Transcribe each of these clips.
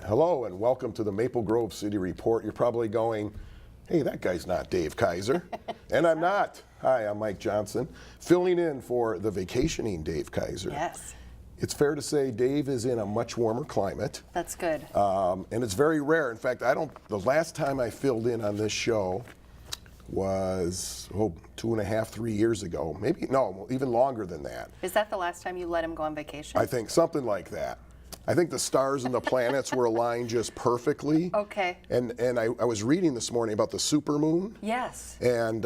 Hello and welcome to the Maple Grove City Report. You're probably going, hey, that guy's not Dave Kaiser. And I'm not. Hi, I'm Mike Johnson, filling in for the vacationing Dave Kaiser. Yes. It's fair to say Dave is in a much warmer climate. That's good. And it's very rare. In fact, the last time I filled in on this show was 2.5, 3 years ago. Maybe, no, even longer than that. Is that the last time you let him go on vacation? I think something like that. I think the stars and the planets were aligned just perfectly. Okay. And I was reading this morning about the supermoon. Yes. And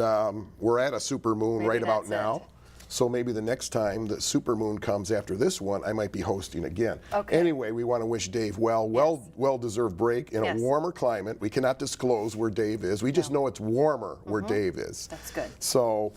we're at a supermoon Maybe right about that's now. it. So maybe the next time the supermoon comes after this one, I might be hosting again. Okay. Anyway, we want to wish Dave well-deserved break in a warmer climate. We cannot disclose where Dave is. We just know it's warmer where Dave is. That's good. So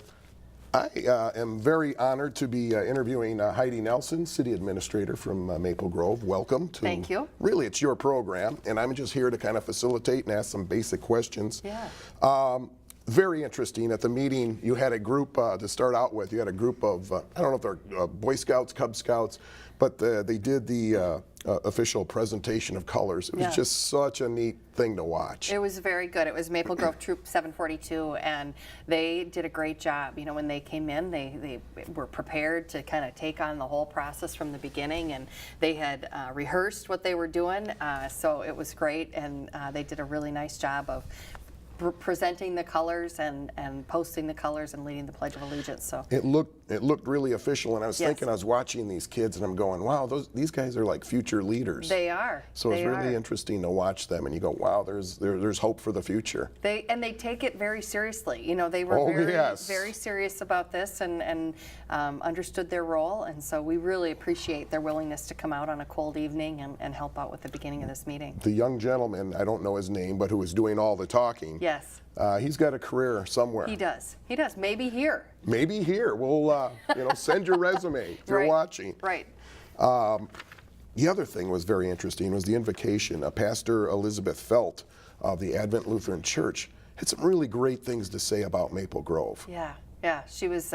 I am very honored to be interviewing Heidi Nelson, City Administrator from Maple Grove. Welcome to. Thank you. Really, it's your program, and I'm just here to kind of facilitate and ask some basic questions. Yeah. Very interesting. At the meeting, you had a group to start out with. You had a group of, I don't know if they're Boy Scouts, Cub Scouts, but they did the official presentation of colors. It was just such a neat thing to watch. It was very good. It was Maple Grove Troop 742, and they did a great job. You know, when they came in, they were prepared to kind of take on the whole process from the beginning, and they had rehearsed what they were doing, so it was great, and they did a really nice job of presenting the colors and posting the colors and leading the Pledge of Allegiance. So it looked really official, and I was thinking, I was watching these kids and I'm going, wow, these guys are like future leaders. They are. So it's really interesting to watch them, and you go, wow, there's hope for the future. They take it very seriously. You know, they were very serious about this and understood their role, and so we really appreciate their willingness to come out on a cold evening and help out with the beginning of this meeting. The young gentleman, I don't know his name, but who was doing all the talking. Yes. He's got a career somewhere. He does. He does. Maybe here. Maybe here. We'll, send your resume if you're watching. Right. The other thing was very interesting was the invocation. Pastor Elizabeth Felt of the Advent Lutheran Church had some really great things to say about Maple Grove. Yeah. Yeah. She was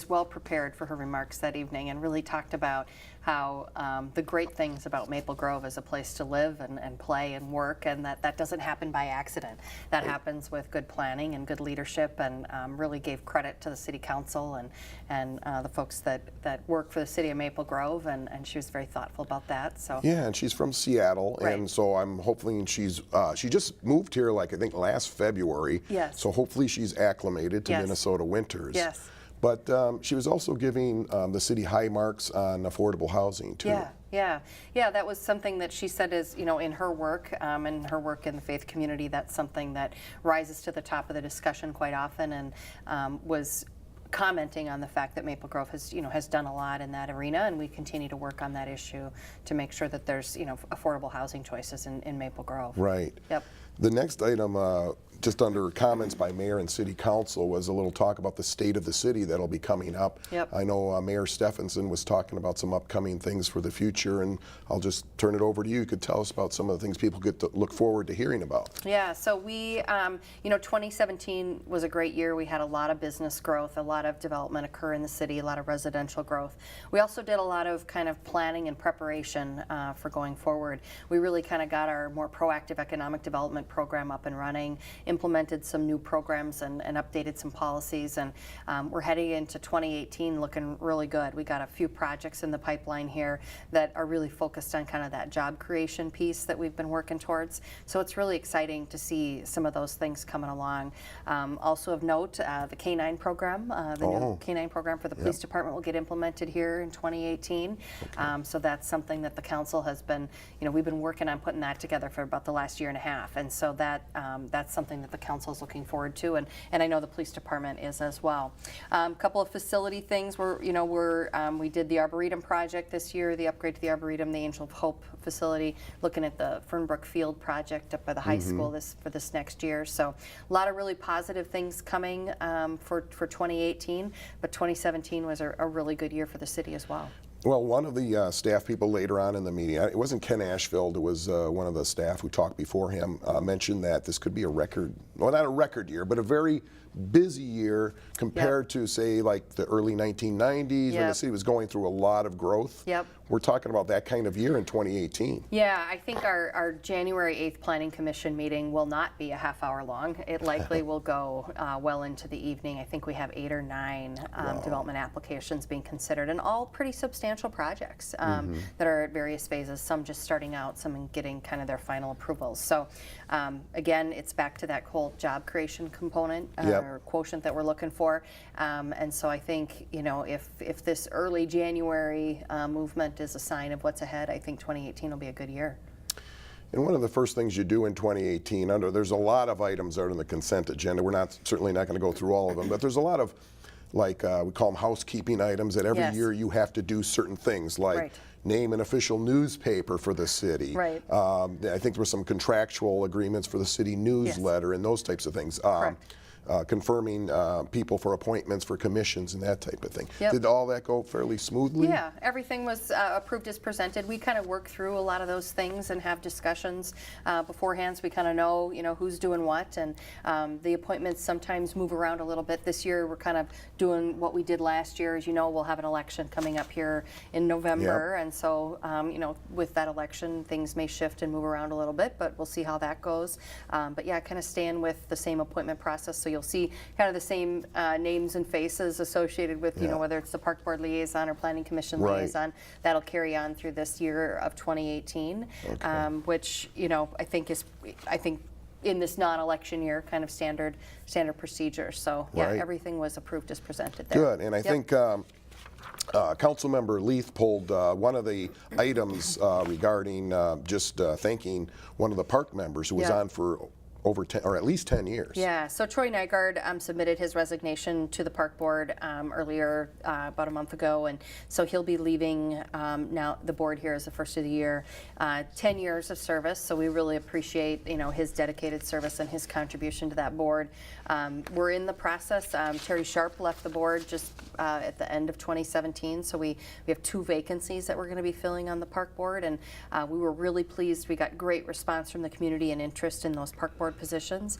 well prepared for her remarks that evening and really talked about how the great things about Maple Grove as a place to live and play and work, and that doesn't happen by accident. That happens with good planning and good leadership, and really gave credit to the City Council and the folks that work for the City of Maple Grove, and she was very thoughtful about that. So yeah, and she's from Seattle, and so I'm hoping she just moved here like I think last February. Yes. So hopefully she's acclimated to Minnesota winters. Yes. But she was also giving the city high marks on affordable housing too. Yeah. That was something that she said is, in her work, in the faith community, that's something that rises to the top of the discussion quite often, and was commenting on the fact that Maple Grove has done a lot in that arena, and we continue to work on that issue to make sure that there's affordable housing choices in Maple Grove. Right. Yep. The next item, just under comments by Mayor and City Council, was a little talk about the state of the city that'll be coming up. Yep. I know Mayor Stephenson was talking about some upcoming things for the future, and I'll just turn it over to you. You could tell us about some of the things people get to look forward to hearing about. Yeah, so we, 2017 was a great year. We had a lot of business growth, a lot of development occur in the city, a lot of residential growth. We also did a lot of kind of planning and preparation for going forward. We really kind of got our more proactive economic development program up and running, implemented some new programs and updated some policies, and we're heading into 2018 looking really good. We got a few projects in the pipeline here that are really focused on kind of that job creation piece that we've been working towards. So it's really exciting to see some of those things coming along. Also of note, the K-9 program, the new K-9 program for the police department will get implemented here in 2018. So that's something that the council has been, we've been working on putting that together for about the last year and a half, and so that's something that the council is looking forward to, and I know the police department is as well. A couple of facility things we did the Arboretum project this year, the upgrade to the Arboretum, the Angel of Hope facility, looking at the Fernbrook Field project up by the high school for this next year. So a lot of really positive things coming for 2018, but 2017 was a really good year for the city as well. Well, one of the staff people later on in the meeting, it wasn't Ken Ashfield, it was one of the staff who talked before him, mentioned that this could be a record, well, not a record year, but a very busy year compared to, say, like the early 1990s when the city was going through a lot of growth. we're talking about that kind of year in 2018. Yeah, I think our January 8th Planning Commission meeting will not be a half-hour long. It likely will go well into the evening. I think we have 8 or 9 development applications being considered, and all pretty substantial projects that are at various phases, some just starting out, some getting kind of their final approvals. So again, it's back to that whole job creation component or quotient that we're looking for. And so I think, you know, if this early January movement is a sign of what's ahead, I think 2018 will be a good year. And one of the first things you do in 2018, there's a lot of items that are in the consent agenda. We're certainly not going to go through all of them, but there's a lot of, like we call them housekeeping items, that every year you have to do certain things, like name an official newspaper for the city. Right. I think there were some contractual agreements for the city newsletter and those types of things. Confirming people for appointments for commissions and that type of thing. Did all that go fairly smoothly? Yeah, everything was approved as presented. We kind of work through a lot of those things and have discussions beforehand, so we kind of know, you know, who's doing what, and the appointments sometimes move around a little bit. This year we're kind of doing what we did last year. As you know, we'll have an election coming up here in November, and so you know, with that election, things may shift and move around a little bit, but we'll see how that goes. But yeah, kind of staying with the same appointment process, so you'll see kind of the same names and faces associated with, you know, whether it's the Park Board liaison or Planning Commission liaison. That'll carry on through this year of 2018, which, you know, I think in this non-election year, kind of standard procedure. So yeah, everything was approved as presented there. Good, and I think Councilmember Leith pulled one of the items regarding just thanking one of the park members who was on for over 10, or at least 10 years. Yeah, so Troy Nygaard submitted his resignation to the Park Board earlier, about a month ago, and so he'll be leaving now the board here as the first of the year. 10 years of service, so we really appreciate, you know, his dedicated service and his contribution to that board. We're in the process. Terry Sharp left the board just at the end of 2017, so we have 2 vacancies that we're going to be filling on the Park Board, and we were really pleased. We got great response from the community and interest in those Park Board positions.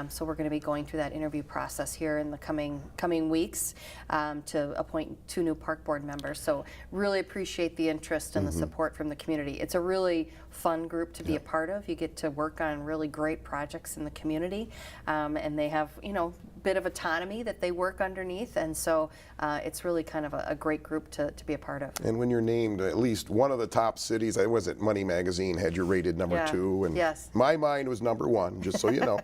So we're going to be going through that interview process here in the coming weeks to appoint 2 new Park Board members. So really appreciate the interest and the support from the community. It's a really fun group to be a part of. You get to work on really great projects in the community, and they have, you know, bit of autonomy that they work underneath, and so it's really kind of a great group to be a part of. And when you're named at least one of the top cities, was it Money Magazine had you rated number 2, and my mind was number 1, just so you know.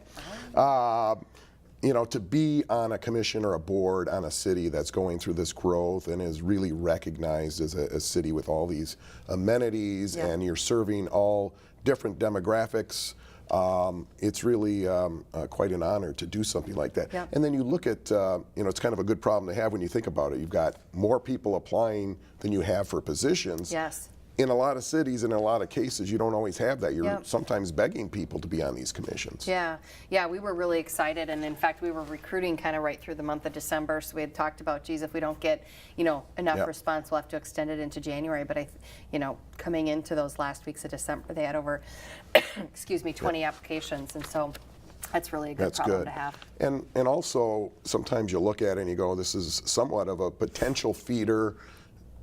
You know, to be on a commission or a board on a city that's going through this growth and is really recognized as a city with all these amenities, and you're serving all different demographics, it's really quite an honor to do something like that. And then you look at, you know, it's kind of a good problem to have when you think about it. You've got more people applying than you have for positions. In a lot of cities and in a lot of cases, you don't always have that. You're sometimes begging people to be on these commissions. Yeah, we were really excited, and in fact, we were recruiting kind of right through the month of December. So we had talked about, geez, if we don't get, you know, enough response, we'll have to extend it into January. But you know, coming into those last weeks of December, they had over, excuse me, 20 applications, and so that's really a good problem to have. And also, sometimes you look at it and you go, this is somewhat of a potential feeder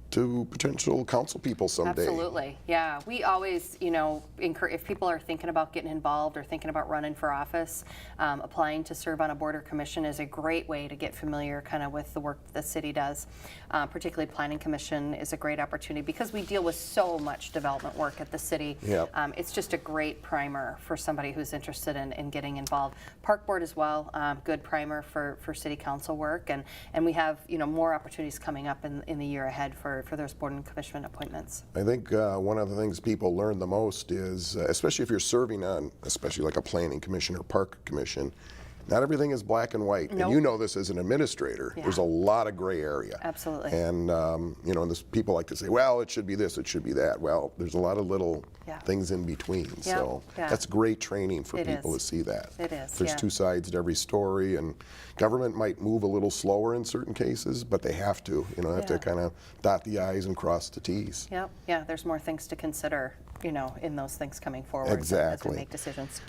to potential council people someday. Absolutely, yeah. We always, you know, if people are thinking about getting involved or thinking about running for office, applying to serve on a board or commission is a great way to get familiar kind of with the work the city does. Particularly Planning Commission is a great opportunity because we deal with so much development work at the city. It's just a great primer for somebody who's interested in getting involved. Park Board as well, good primer for city council work, and we have, you know, more opportunities coming up in the year ahead for those board and commission appointments. I think one of the things people learn the most is, especially if you're serving on, especially like a planning commission or park commission, not everything is black and white. And you know this as an administrator. There's a lot of gray area. Absolutely. And you know, and people like to say, well, it should be this, it should be that. Well, there's a lot of little things in between. So that's great training for people to see that. It is. There's 2 sides to every story, and government might move a little slower in certain cases, but they have to. You know, have to kind of dot the I's and cross the T's. Yeah, there's more things to consider, you know, in those things coming forward as we make decisions.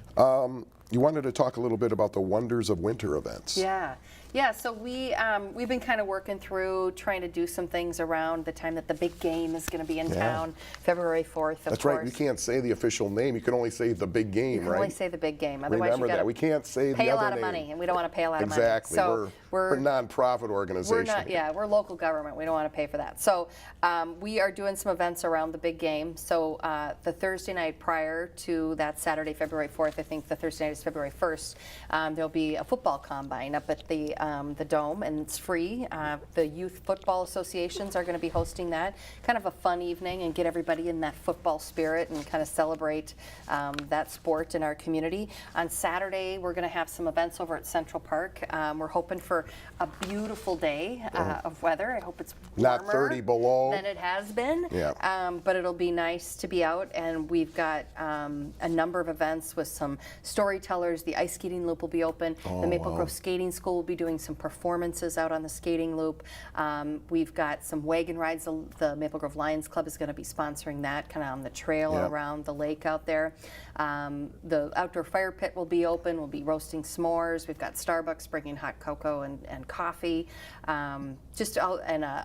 You wanted to talk a little bit about the Wonders of Winter events. Yeah, Yeah, so we've been kind of working through trying to do some things around the time that the big game is going to be in town, February 4th, of That's course. right. You can't say the official name. You can only say the big game, You can right? only say the big game. Otherwise, Remember you got that. to We can't say the pay a other lot of name. money, and we don't want to pay a lot of money. Exactly. So We're a nonprofit organization. we're local government. We don't want to pay for that. So we are doing some events around the big game. So the Thursday night prior to that Saturday, February 4th, I think the Thursday night is February 1st, there'll be a football combine up at the Dome, and it's free. The Youth Football Associations are going to be hosting that. Kind of a fun evening and get everybody in that football spirit and kind of celebrate that sport in our community. On Saturday, we're going to have some events over at Central Park. We're hoping for a beautiful day of weather. I hope it's warmer Not 30 below. than it has been. Yeah. But it'll be nice to be out, and we've got a number of events with some storytellers. The ice skating loop will be open. The Maple Grove Skating School will be doing some performances out on the skating loop. We've got some wagon rides. The Maple Grove Lions Club is going to be sponsoring that, kind of on the trail around the lake out there. The outdoor fire pit will be open. We'll be roasting s'mores. We've got Starbucks bringing hot cocoa and coffee. And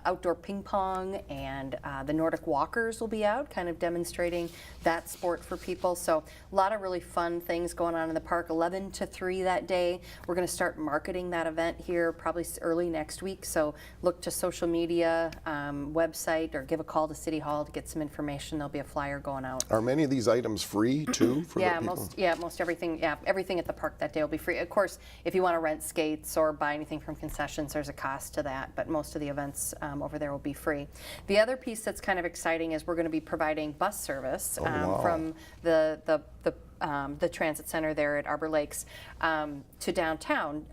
outdoor ping pong, and the Nordic Walkers will be out, kind of demonstrating that sport for people. So a lot of really fun things going on in the park. 11 to 3 that day. We're going to start marketing that event here probably early next week. So look to social media, website, or give a call to City Hall to get some information. There'll be a flyer going out. Are many of these items free too for the people? Most everything. Yeah, everything at the park that day will be free. Of course, if you want to rent skates or buy anything from concessions, there's a cost to that. But most of the events over there will be free. The other piece that's kind of exciting is we're going to be providing bus service from the transit center there at Arbor Lakes to downtown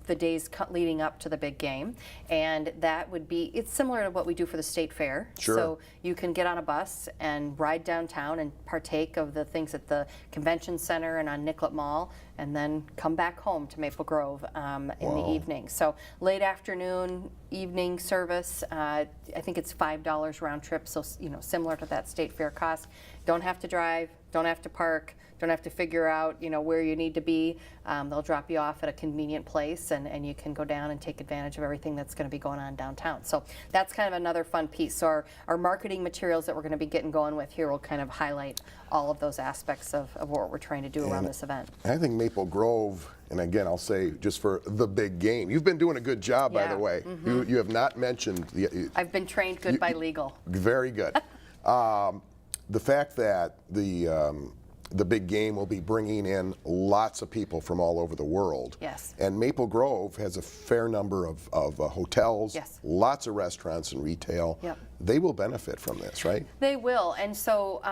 the days leading up to the big game, and that would be, it's similar to what we do for the state fair. Sure. So you can get on a bus and ride downtown and partake of the things at the convention center and on Nicollet Mall, and then come back home to Maple Grove in the evening. So late afternoon, evening service. I think it's $5 round trip, so similar to that state fair cost. Don't have to drive, don't have to park, don't have to figure out where you need to be. They'll drop you off at a convenient place, and you can go down and take advantage of everything that's going to be going on downtown. So that's kind of another fun piece. So our marketing materials that we're going to be getting going with here will kind of highlight all of those aspects of what we're trying to do around this event. I think Maple Grove, and again, I'll say just for the big game, you've been doing a good job, by the way. You have not mentioned I've been trained good by legal. Very good. The fact that the big game will be bringing in lots of people from all over the world. Yes. And Maple Grove has a fair number of hotels, Yes. lots of restaurants and retail. Yep. They will benefit from this, right? They will, and so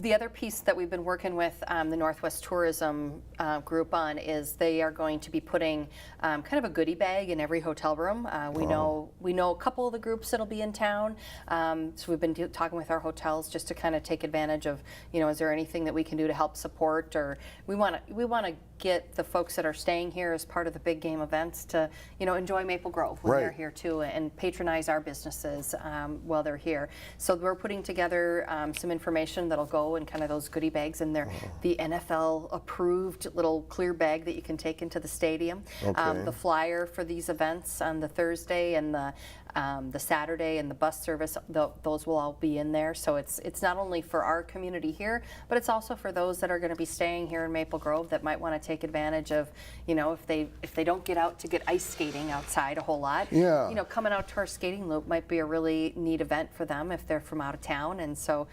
the other piece that we've been working with the Northwest Tourism Group on is they are going to be putting kind of a goodie bag in every hotel room. We know a couple of the groups that'll be in town, so we've been talking with our hotels just to kind of take advantage of, is there anything that we can do to help support, or we want to get the folks that are staying here as part of the big game events to, enjoy Maple Grove when they're here too, and patronize our businesses while they're here. So we're putting together some information that'll go in kind of those goodie bags, and they're the NFL approved little clear bag that you can take into the stadium. The flyer for these events on the Thursday and the Saturday and the bus service, those will all be in there. So it's not only for our community here, but it's also for those that are going to be staying here in Maple Grove that might want to take advantage of, if they don't get out to get ice skating outside a whole lot. Yeah. Coming out to our skating loop might be a really neat event for them if they're from out of town. And so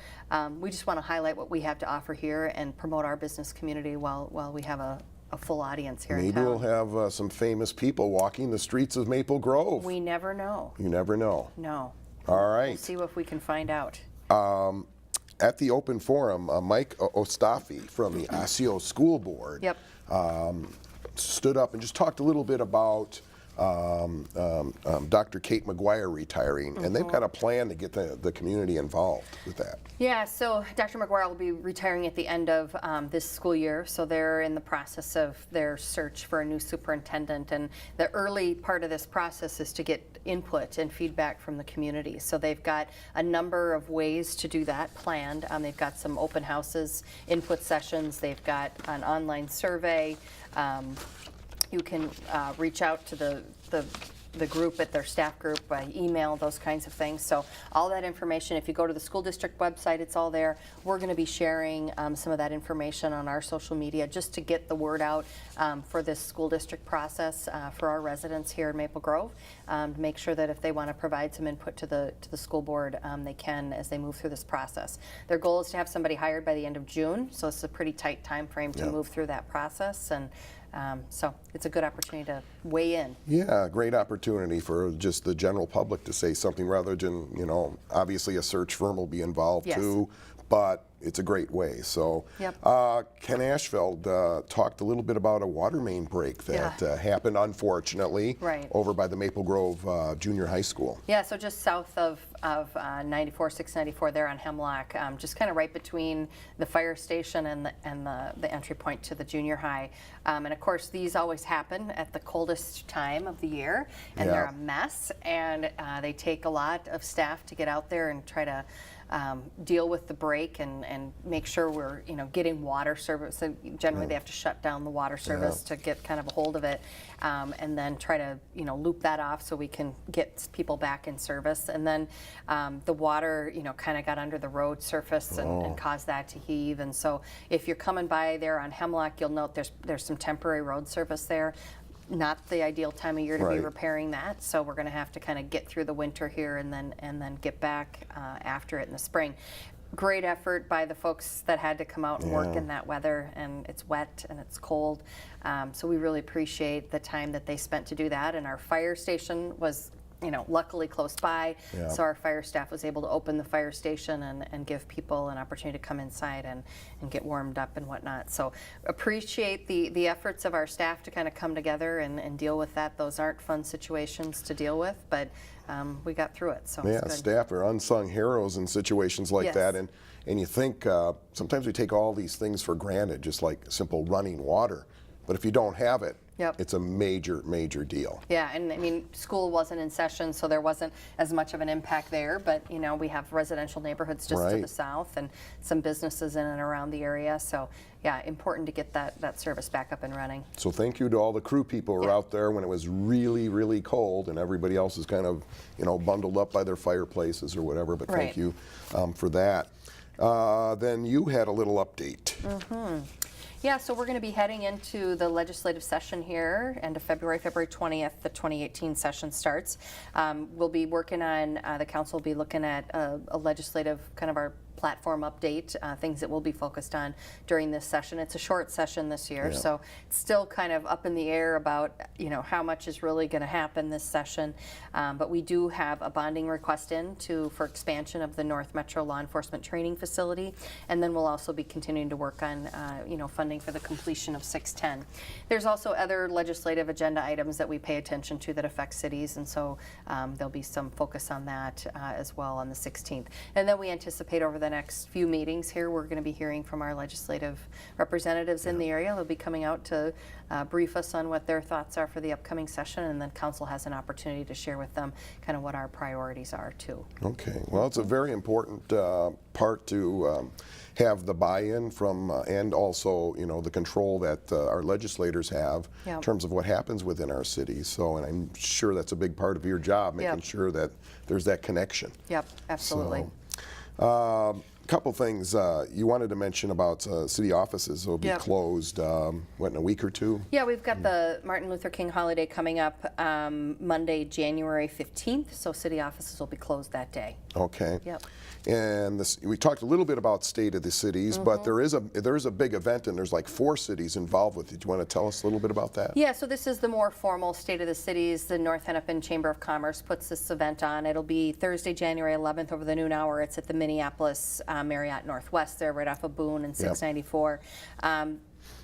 we just want to highlight what we have to offer here and promote our business community while we have a full audience here in Maybe town. we'll have some famous people walking the streets of Maple Grove. We never know. You never know. No. All right. We'll see if we can find out. At the open forum, Mike Ostafi from the Osseo School Board stood up and just talked a little bit about Dr. Kate McGuire retiring, and they've got a plan to get the community involved with that. Yeah, so Dr. McGuire will be retiring at the end of this school year, so they're in the process of their search for a new superintendent, and the early part of this process is to get input and feedback from the community. So they've got a number of ways to do that planned. They've got some open houses, input sessions, they've got an online survey, You can reach out to the group at their staff group by email, those kinds of things. So all that information, if you go to the school district website, it's all there. We're going to be sharing some of that information on our social media just to get the word out for this school district process for our residents here in Maple Grove, to make sure that if they want to provide some input to the school board, they can as they move through this process. Their goal is to have somebody hired by the end of June, so it's a pretty tight time frame to move through that process. And so it's a good opportunity to weigh in. Yeah, great opportunity for just the general public to say something rather than, you know, obviously a search firm will be involved too, but it's a great way. So Ken Ashfeld talked a little bit about a water main break that happened, unfortunately, over by the Maple Grove Junior High School. Yeah, so just south of 694 there on Hemlock, just kind of right between the fire station and the entry point to the junior high. And of course, these always happen at the coldest time of the year, and they're a mess, and they take a lot of staff to get out there and try to deal with the break and make sure we're, you know, getting water service. So generally they have to shut down the water service to get kind of a hold of it, and then try to, you know, loop that off so we can get people back in service. And then the water, you know, kind of got under the road surface and caused that to heave. And so if you're coming by there on Hemlock, you'll note there's some temporary road surface there. Not the ideal time of year to be repairing that, so we're going to have to kind of get through the winter here and then get back after it in the spring. Great effort by the folks that had to come out and work in that weather, and it's wet and it's cold, so we really appreciate the time that they spent to do that. And our fire station was, you know, luckily close by, so our fire staff was able to open the fire station and give people an opportunity to come inside and get warmed up and whatnot. So appreciate the efforts of our staff to kind of come together and deal with that. Those aren't fun situations to deal with, but we got through it. So it's good. Staff are unsung heroes in situations like that, and you think sometimes we take all these things for granted, just like simple running water, but if you don't have it, it's a major deal. Yeah, and I mean, school wasn't in session, so there wasn't as much of an impact there, but you know, we have residential neighborhoods just to the south and some businesses in and around the area, so yeah, important to get that service back up and running. So thank you to all the crew people who were out there when it was really cold and everybody else is kind of, you know, bundled up by their fireplaces or whatever, but thank you for that. Then you had a little update. Yeah, so we're going to be heading into the legislative session here, end of February 20th, the 2018 session starts. We'll be working on, the council will be looking at a legislative, kind of our platform update, things that we'll be focused on during this session. It's a short session this year, so it's still kind of up in the air about, you know, how much is really going to happen this session. But we do have a bonding request for expansion of the North Metro Law Enforcement Training Facility, and then we'll also be continuing to work on, you know, funding for the completion of 610. There's also other legislative agenda items that we pay attention to that affect cities, and so there'll be some focus on that as well on the 16th. And then we anticipate over the next few meetings here, we're going to be hearing from our legislative representatives in the area. They'll be coming out to brief us on what their thoughts are for the upcoming session, and then council has an opportunity to share with them kind of what our priorities are too. Okay, well, it's a very important part to have the buy-in from and also, you know, the control that our legislators have in terms of what happens within our cities. So, and I'm sure that's a big part of your job, making sure that there's that connection. Yep, absolutely. So, couple things you wanted to mention about city offices will be closed, what, in a week or two? Yeah, we've got the Martin Luther King holiday coming up Monday, January 15th, so city offices will be closed that day. Okay. Yep. And we talked a little bit about State of the Cities, but there is a big event, and there's like 4 cities involved with it. Do you want to tell us a little bit about that? Yeah, so this is the more formal State of the Cities. The North Hennepin Chamber of Commerce puts this event on. It'll be Thursday, January 11th over the noon hour. It's at the Minneapolis Marriott Northwest there, right off of Boone and 694.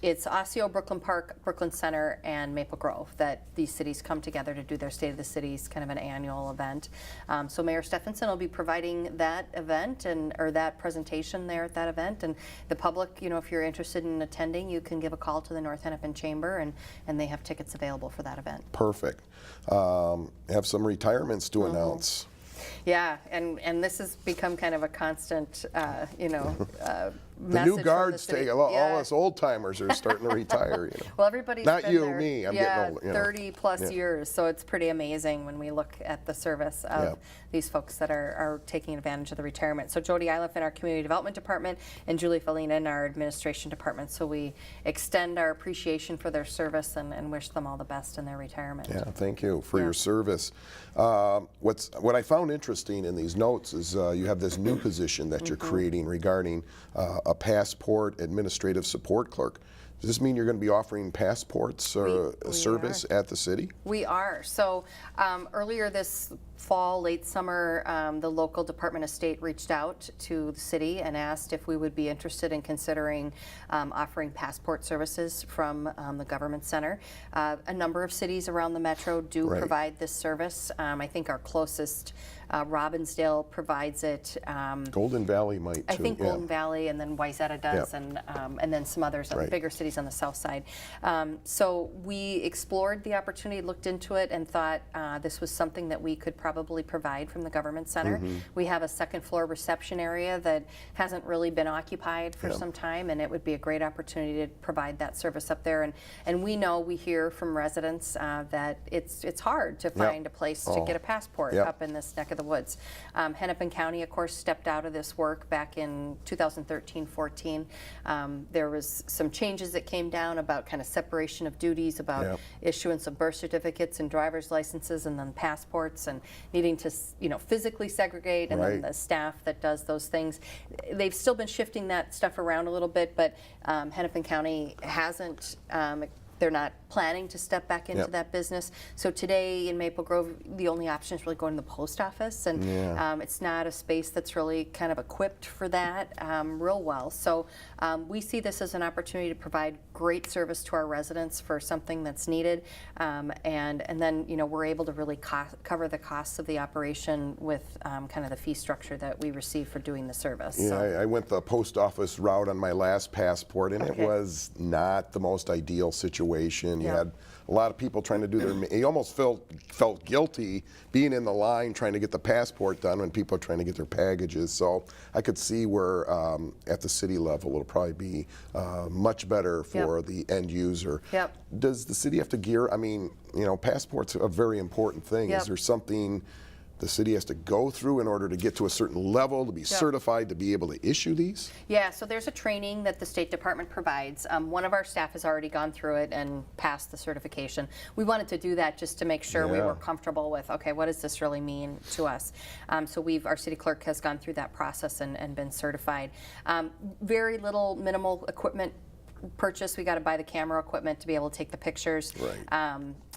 It's Osseo, Brooklyn Park, Brooklyn Center, and Maple Grove that these cities come together to do their State of the Cities, kind of an annual event. So Mayor Stephenson will be providing that event or that presentation there at that event. And the public, you know, if you're interested in attending, you can give a call to the North Hennepin Chamber, and they have tickets available for that event. Perfect. Have some retirements to announce. Yeah, and this has become kind of a constant, you know, message new from guards the city. take, all us old timers are starting to retire, Well, everybody's Not been you, there, me, I'm yeah, getting older. 30 plus years, so it's pretty amazing when we look at the service of these folks that are taking advantage of the retirement. So Jody Iliff in our Community Development Department and Julie Felina in our Administration Department. So we extend our appreciation for their service and wish them all the best in their retirement. Yeah, thank you for your service. What I found interesting in these notes is you have this new position that you're creating regarding a passport administrative support clerk. Does this mean you're going to be offering passports or service at the city? We are. So earlier this fall, late summer, the local Department of State reached out to the city and asked if we would be interested in considering offering passport services from the government center. A number of cities around the metro do provide this service. I think our closest, Robbinsdale, provides it. Golden Valley might too. I think Golden Valley, and then Wayzata does, and then some others, bigger cities on the south side. So we explored the opportunity, looked into it, and thought this was something that we could probably provide from the government center. We have a second floor reception area that hasn't really been occupied for some time, and it would be a great opportunity to provide that service up there. And we hear from residents that it's hard to find a place to get a passport up in this neck of the woods. Hennepin County, of course, stepped out of this work back in 2013-14. There was some changes that came down about kind of separation of duties, about issuance of birth certificates and driver's licenses, and then passports, and needing to physically segregate, and then the staff that does those things. They've still been shifting that stuff around a little bit, but Hennepin County hasn't. They're not planning to step back into that business. So today in Maple Grove, the only option is really going to the post office, and it's not a space that's really kind of equipped for that real well. So we see this as an opportunity to provide great service to our residents for something that's needed, and then we're able to really cover the costs of the operation with kind of the fee structure that we receive for doing the service. Yeah, So. I went the post office route on my last passport, and it was not the most ideal situation. You had a lot of people trying to do their. You almost felt guilty being in the line trying to get the passport done when people are trying to get their packages. So I could see where at the city level it'll probably be much better for the end user. Does the city have to gear? I mean, passports are a very important thing. Is there something the city has to go through in order to get to a certain level to be certified to be able to issue these? Yeah, so there's a training that the State Department provides. One of our staff has already gone through it and passed the certification. We wanted to do that just to make sure we were comfortable with, okay, what does this really mean to us? So our city clerk has gone through that process and been certified. Very little minimal equipment purchase. We got to buy the camera equipment to be able to take the pictures.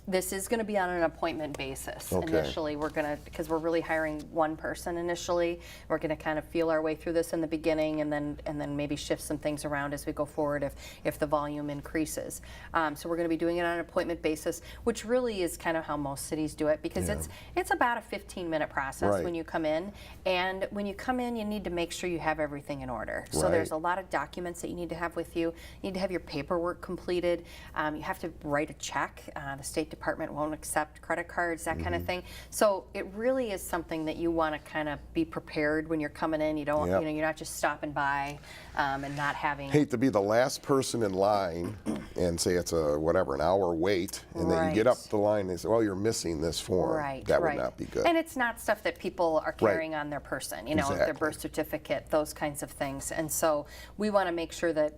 This is going to be on an appointment basis initially. We're going to, because we're really hiring one person initially. We're going to kind of feel our way through this in the beginning, and then maybe shift some things around as we go forward if the volume increases. So we're going to be doing it on an appointment basis, which really is kind of how most cities do it, because it's about a 15-minute process when you come in. And when you come in, you need to make sure you have everything in order. So there's a lot of documents that you need to have with you. You need to have your paperwork completed. You have to write a check. The State Department won't accept credit cards, that kind of thing. So it really is something that you want to kind of be prepared when you're coming in. You don't, you're not just stopping by and not having. Hate to be the last person in line and say it's an hour wait, and then you get up the line and they say, well, you're missing this form. That would not be good. And it's not stuff that people are carrying on their person, their birth certificate, those kinds of things. And so we want to make sure that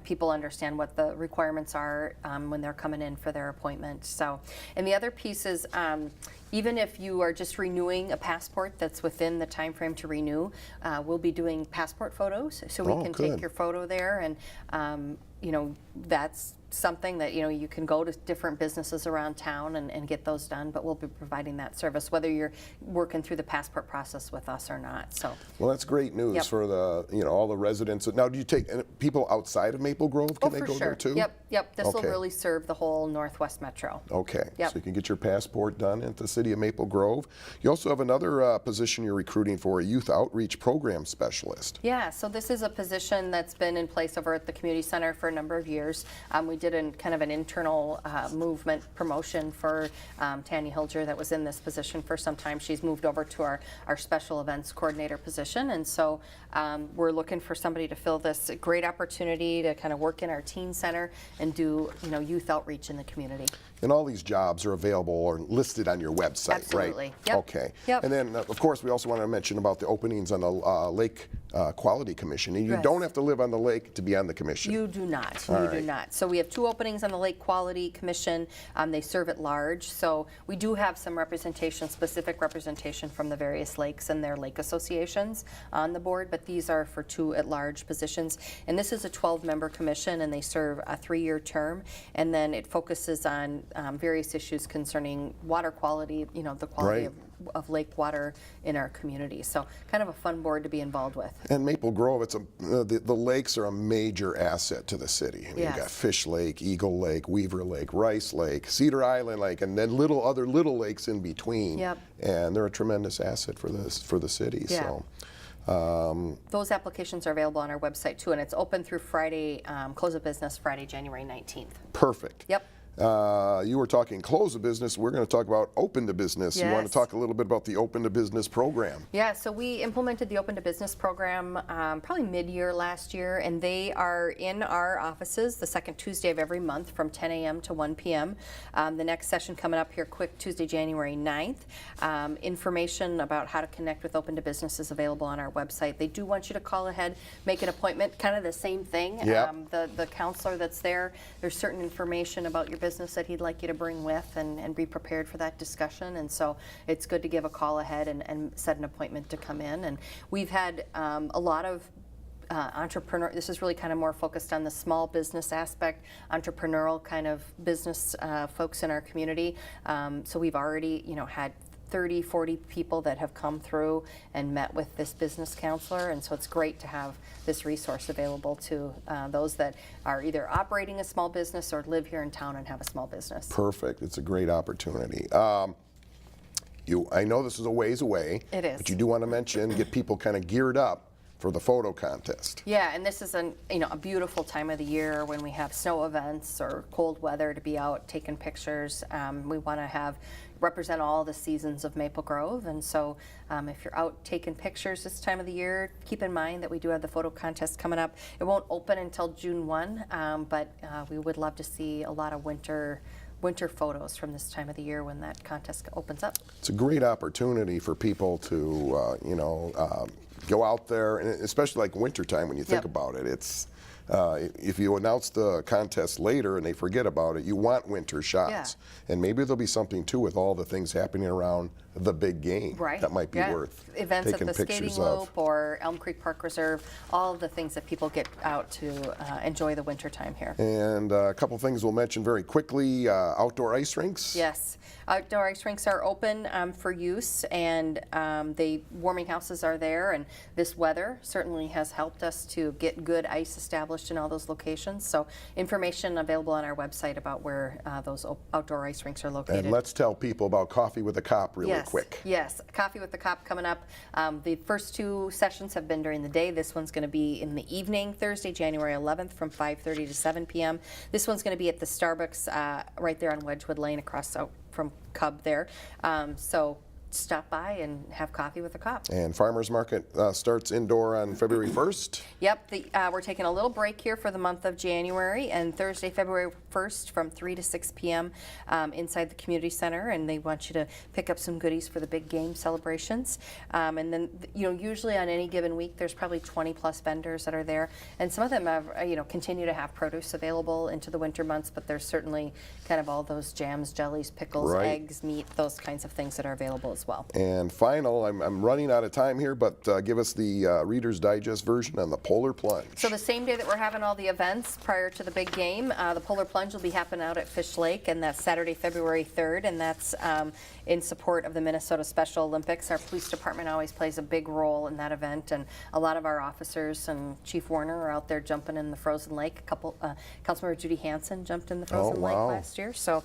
people understand what the requirements are when they're coming in for their appointment. So, and the other piece is, even if you are just renewing a passport that's within the time frame to renew, we'll be doing passport photos, so we can take your photo there, and that's something that you can go to different businesses around town and get those done, but we'll be providing that service whether you're working through the passport process with us or not. So well, that's great news for the all the residents. Now, do you take people outside of Maple Grove? Can they go there too? Yep. This will really serve the whole Northwest Metro. Okay. So you can get your passport done at the city of Maple Grove. You also have another position you're recruiting for, a youth outreach program specialist. Yeah. So this is a position that's been in place over at the community center for a number of years. We did kind of an internal movement promotion for Tanya Hilger that was in this position for some time. She's moved over to our special events coordinator position, and so we're looking for somebody to fill this great opportunity to kind of work in our teen center and do youth outreach in the community. And all these jobs are available or listed on your website, Absolutely. right? Yep. Okay. Yep. And then, of course, we also want to mention about the openings on the Lake Quality Commission. And you Yes. don't have to live on the lake to be on the commission. You do not. All You right. do not. So we have 2 openings on the Lake Quality Commission. They serve at large. So we do have some representation, specific representation from the various lakes and their lake associations on the board, but these are for 2 at-large positions. And this is a 12-member commission, and they serve a 3-year term. And then it focuses on various issues concerning water quality, the quality Right. of lake water in our community. So kind of a fun board to be involved with. And Maple Grove, the lakes are a major asset to the city. I mean, Yes. You've got Fish Lake, Eagle Lake, Weaver Lake, Rice Lake, Cedar Island Lake, and then other little lakes in between. Yep. And they're a tremendous asset for the city. Yeah. So. Those applications are available on our website too, and it's open through Friday, close of business Friday, January 19th. Perfect. Yep. You were talking close of business. We're going to talk about open to business. You want to Yes. talk a little bit about the open to business program? Yeah, so we implemented the Open to Business program probably mid-year last year, and they are in our offices the second Tuesday of every month from 10 a.m. to 1 p.m. The next session coming up here quick, Tuesday, January 9th. Information about how to connect with Open to Business is available on our website. They do want you to call ahead, make an appointment, kind of the same thing. Yep. The counselor that's there, there's certain information about your business that he'd like you to bring with and be prepared for that discussion. And so it's good to give a call ahead and set an appointment to come in. And we've had a lot of entrepreneur. This is really kind of more focused on the small business aspect, entrepreneurial kind of business folks in our community. So we've already, had 30, 40 people that have come through and met with this business counselor, and so it's great to have this resource available to those that are either operating a small business or live here in town and have a small business. Perfect. It's a great opportunity. I know this is a ways away. It is. But you do want to mention, get people kind of geared up for the photo contest. Yeah, and this is a beautiful time of the year when we have snow events or cold weather to be out taking pictures. We want to represent all the seasons of Maple Grove, and so if you're out taking pictures this time of the year, keep in mind that we do have the photo contest coming up. It won't open until June 1, but we would love to see a lot of winter photos from this time of the year when that contest opens up. It's a great opportunity for people to, go out there, and especially like wintertime when you think Yep. about it. It's if you announce the contest later and they forget about it, you want winter shots. Yeah. And maybe there'll be something too with all the things happening around the big game. Right. That might be Yeah. worth events at taking the skating pictures loop of. or Elm Creek Park Reserve, all of the things that people get out to enjoy the winter time here. And a couple things we'll mention very quickly, outdoor ice rinks. Yes, outdoor ice rinks are open for use, and the warming houses are there, and this weather certainly has helped us to get good ice established in all those locations. So information available on our website about where those outdoor ice rinks are located. And let's tell people about Coffee with a Cop really quick. Yes, Coffee with the Cop coming up. The first 2 sessions have been during the day. This one's going to be in the evening, Thursday, January 11th from 5:30 to 7 p.m. This one's going to be at the Starbucks right there on Wedgwood Lane across out from Cub there. So stop by and have coffee with a cop. And Farmers Market starts indoor on February 1st. Yep, we're taking a little break here for the month of January, and Thursday, February 1st from 3 to 6 p.m. Inside the community center, and they want you to pick up some goodies for the big game celebrations. And then, usually on any given week, there's probably 20 plus vendors that are there, and some of them have, continue to have produce available into the winter months, but there's certainly kind of all those jams, jellies, pickles, Right. eggs, meat, those kinds of things that are available as well. And final, I'm running out of time here, but give us the Reader's Digest version on the Polar Plunge. So the same day that we're having all the events prior to the big game, the Polar Plunge will be happening out at Fish Lake, and that's Saturday, February 3rd, and that's in support of the Minnesota Special Olympics. Our police department always plays a big role in that event, and a lot of our officers and Chief Warner are out there jumping in the frozen lake. Councilmember Judy Hansen jumped in the frozen lake wow. last year. So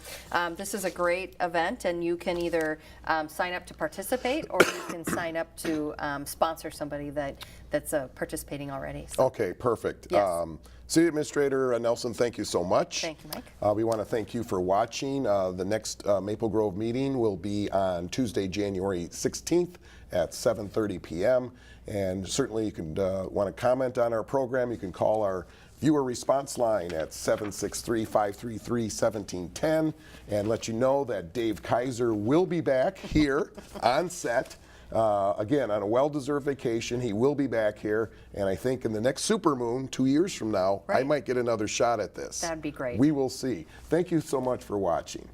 this is a great event, and you can either sign up up to participate, or you can sign up to sponsor somebody that's participating already. So, Okay, perfect. Yes. City Administrator Nelson, thank you so much. thank you, Mike. We want to thank you for watching. The next Maple Grove meeting will be on Tuesday, January 16th at 7:30 p.m. And certainly you can want to comment on our program. You can call our viewer response line at 763-533-1710 and let you know that Dave Kaiser will be back here on set. Again, on a well-deserved vacation. He will be back here, and I think in the next supermoon, 2 years from now, I Right. might get another shot at this. That'd be great. We will see. Thank you so much for watching.